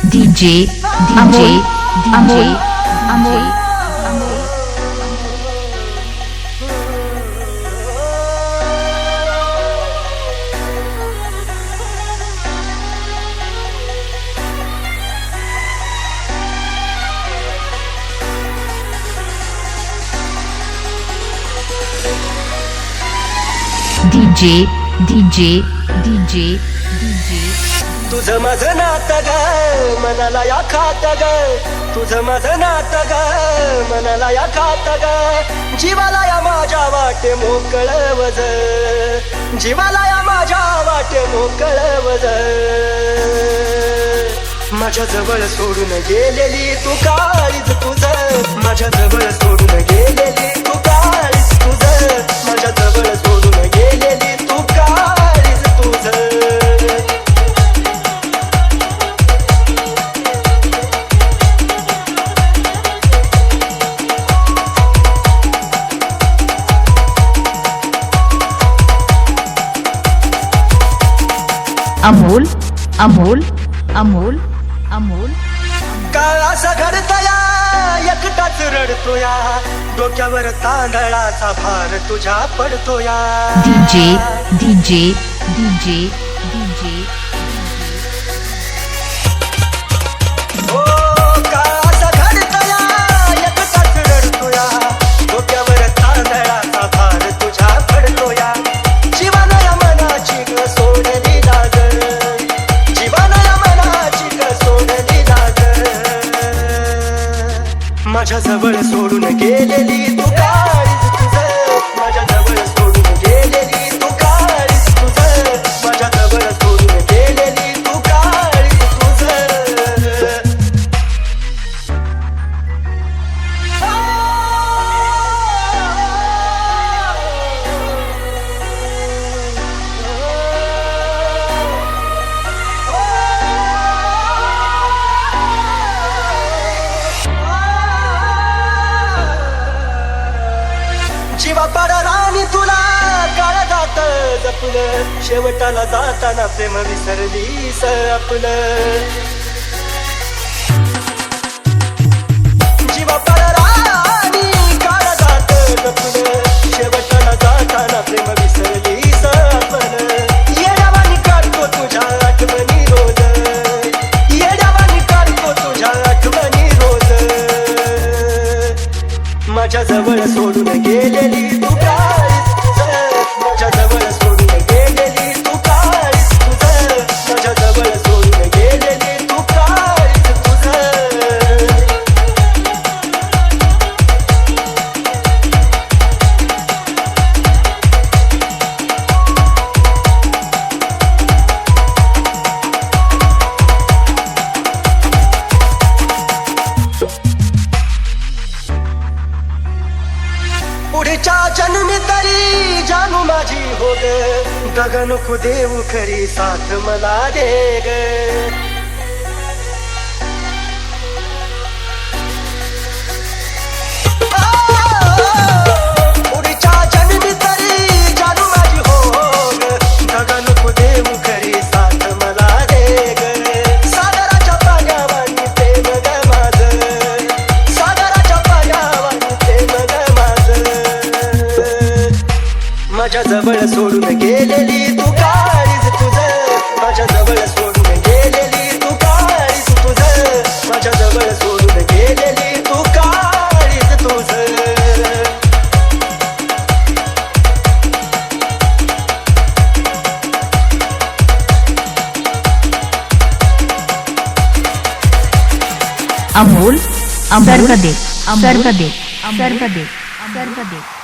DJ Amol DJ तुझं माझं नातं ग मनाला या खात ग तुझं माझं नातं ग मनाला या खात ग जीवाला या माझ्या वाटे मोकळ वज जीवाला या माझ्या वाटे मोकळ वज माझ्या जवळ सोडून गेलेली तू काळीज तुझं माझ्या जवळ सोडून गेलेली तू काळीज तुझं माझ्या जवळ सोडून गेलेली तू काळीज तुझं Amol काळ असा घडतया एकटाच रडतोया डोक्यावर तांदळाचा भार तुझ्या पडतोया DJ ओ काळ असा घडतया एकटाच रडतोया डोक्यावर तांदळाचा भार तुझ्या पडतोया जीवाला मनाची ग सोडली लाज जीवाला मनाची ग सोडली लाज माझ्या जवळ सोडून गेलेली तू काळीज तुझं माझ्या जवळ सोडून गेलेली तू काळीज तुझं माझ्या जवळ सोडून गेलेली तू काळीज तुझं जीवा पाडा राणी तुला काळ जात जपलं शेवटाला जाताना प्रेम विसरलीस आपलं जीवा पाडा राणी काळ जात जपलं शेवटाला जाताना प्रेम विसरलीस आपलं येड्यावानी काढतो तुझ्या आठवणी रोज येड्यावानी काढतो तुझ्या आठवणी रोज माझ्या जवळ सोडून गेलेली तू काळीज तुझं माझ्या जवळ सोडून गेलेली तू काळीज तुझं माझ्या जवळ सोडून गेलेली तू काळीज तुझं पुढच्या जन्मी तरी जानू माझी हो ग दगा नको देऊ खरी साथ मला दे ग पुढच्या जन्मी तरी जानू माझी हो ग दगा नको देऊ खरी साथ मला दे ग सागराच्या पाण्यावानी प्रेम ग माझं सागराच्या पाण्यावानी प्रेम ग माझ्या जवळ सोडून गेलेली तू काळीज तुझं माझ्या जवळ सोडून गेलेली तू काळीज तुझं माझ्या जवळ सोडून गेलेली तू काळीज तुझं Amol Sarkade